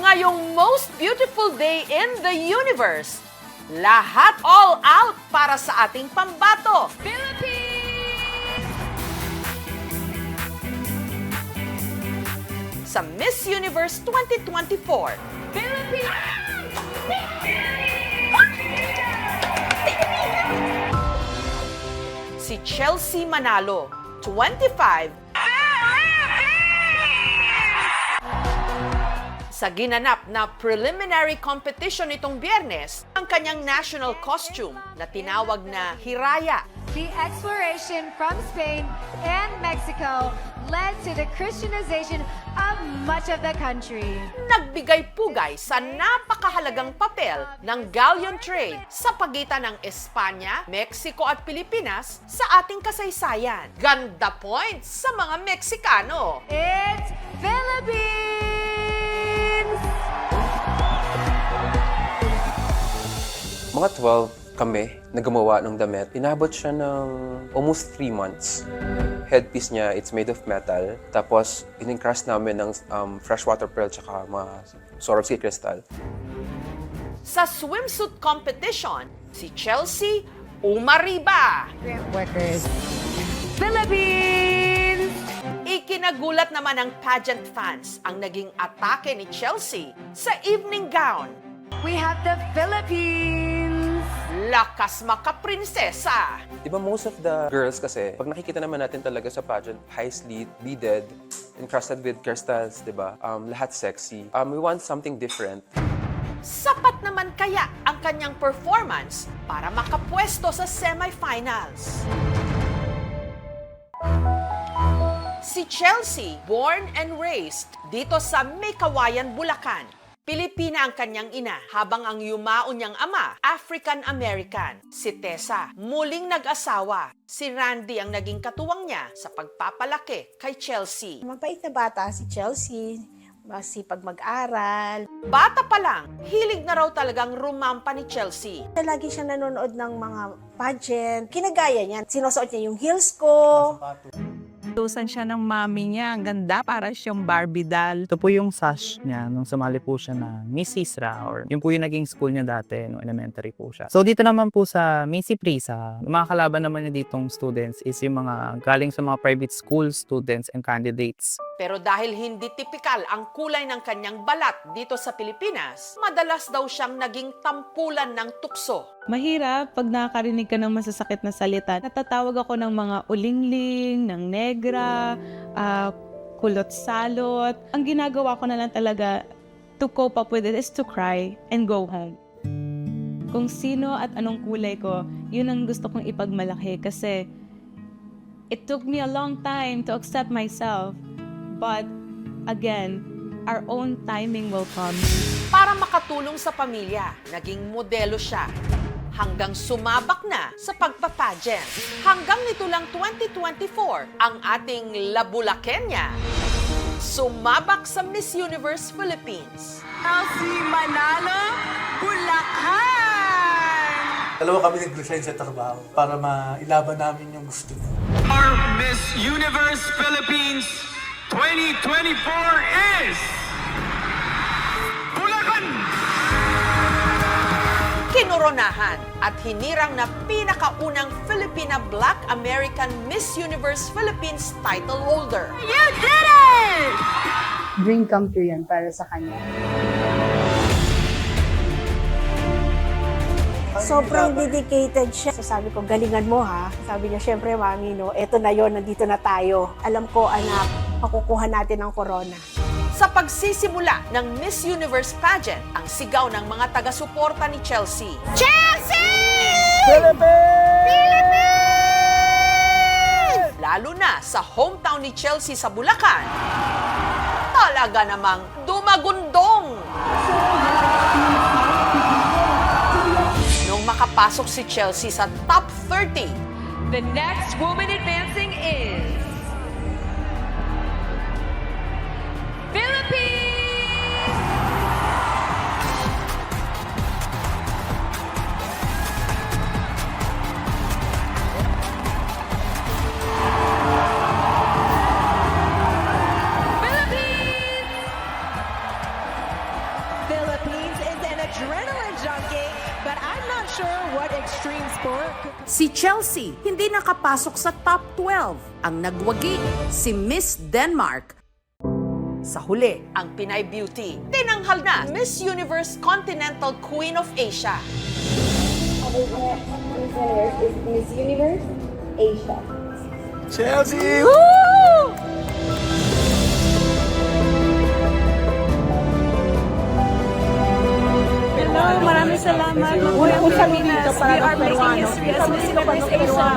ngayong most beautiful day in the universe. Lahat all out para sa ating pambato. Philippines! Sa Miss Universe 2024. Philippines! Si Chelsea Manalo, 25, sa ginanap na preliminary competition nitong Biyernes, ang kanyang national costume na tinawag na Hiraya. The exploration from Spain and Mexico led to the Christianization of much of the country. Nagbigay pugay sa napakahalagang papel ng galleon trade sa pagitan ng Espanya, Mexico at Pilipinas sa ating kasaysayan. Ganda points sa mga Meksikano. It's Philippines! Mga 12 kami na gumawa ng damit. Inabot siya ng almost 3 months. Headpiece niya, it's made of metal. Tapos, in-encrust namin ng freshwater pearl tsaka mga Swarovski crystal. Sa swimsuit competition, si Chelsea umariba. Grant workers. Philippines! Ikinagulat naman ng pageant fans ang naging atake ni Chelsea sa evening gown. We have the Philippines! Lakas makaprinsesa! Di ba most of the girls kasi, pag nakikita naman natin talaga sa pageant, high slit, beaded, encrusted with crystals, di ba? Lahat sexy. We want something different. Sapat naman kaya ang kanyang performance para makapwesto sa semifinals. Si Chelsea, born and raised dito sa Meycauayan, Bulacan. Pilipina ang kanyang ina, habang ang yumaon niyang ama, African-American. Si Tessa, muling nag-asawa. Si Randy ang naging katuwang niya sa pagpapalaki kay Chelsea. Mabait na bata si Chelsea, masipag mag-aral. Bata pa lang, hilig na raw talagang rumampa ni Chelsea. Lagi siya nanonood ng mga pageant. Kinagaya niya. Sinusuot niya yung heels ko. Tusan siya ng mami niya. Ang ganda, para siyang Barbie doll. Ito po yung sash niya nung sumali po siya na Miss Isra, or yun po yung naging school niya dati nung elementary po siya. So dito naman po sa Missy Prisa, mga kalaban naman niya ditong students is yung mga galing sa mga private school students and candidates. Pero dahil hindi tipikal ang kulay ng kanyang balat dito sa Pilipinas, madalas daw siyang naging tampulan ng tukso. Mahirap pag nakakarinig ka ng masasakit na salita. Natatawag ako ng mga ulingling, ng negra, kulot-salot. Ang ginagawa ko na lang talaga to cope up with it is to cry and go home. Kung sino at anong kulay ko, yun ang gusto kong ipagmalaki kasi it took me a long time to accept myself. But again, our own timing will come. Para makatulong sa pamilya, naging modelo siya. Hanggang sumabak na sa pagpapageant. Hanggang nito lang 2024, ang ating Labulakenya sumabak sa Miss Universe Philippines. Chelsea Manalo, Bulacan! Dalawa kami nag-resign sa trabaho para mailaban namin yung gusto niya. Our Miss Universe Philippines 2024 is Bulacan! Kinoronahan at hinirang na pinakaunang Filipina Black American Miss Universe Philippines title holder. You did it! Dream come true yan para sa kanya. Sobrang dedicated siya. So sabi ko, galingan mo ha. Sabi niya, syempre mami, no, eto na yon, nandito na tayo. Alam ko anak, makukuha natin ang corona. Sa pagsisimula ng Miss Universe pageant, ang sigaw ng mga taga-suporta ni Chelsea. Chelsea! Philippines! Lalo na sa hometown ni Chelsea sa Bulacan, talaga namang dumagundong. Nung makapasok si Chelsea sa top 30, The next woman advancing is Philippines! Si Chelsea hindi nakapasok sa top 12. Ang nagwagi, si Miss Denmark. Sa huli, ang Pinay Beauty, tinanghal na Miss Universe Continental Queen of Asia. Miss Universe Asia. Chelsea! Maraming salamat. We are making history as Miss Universe Asia.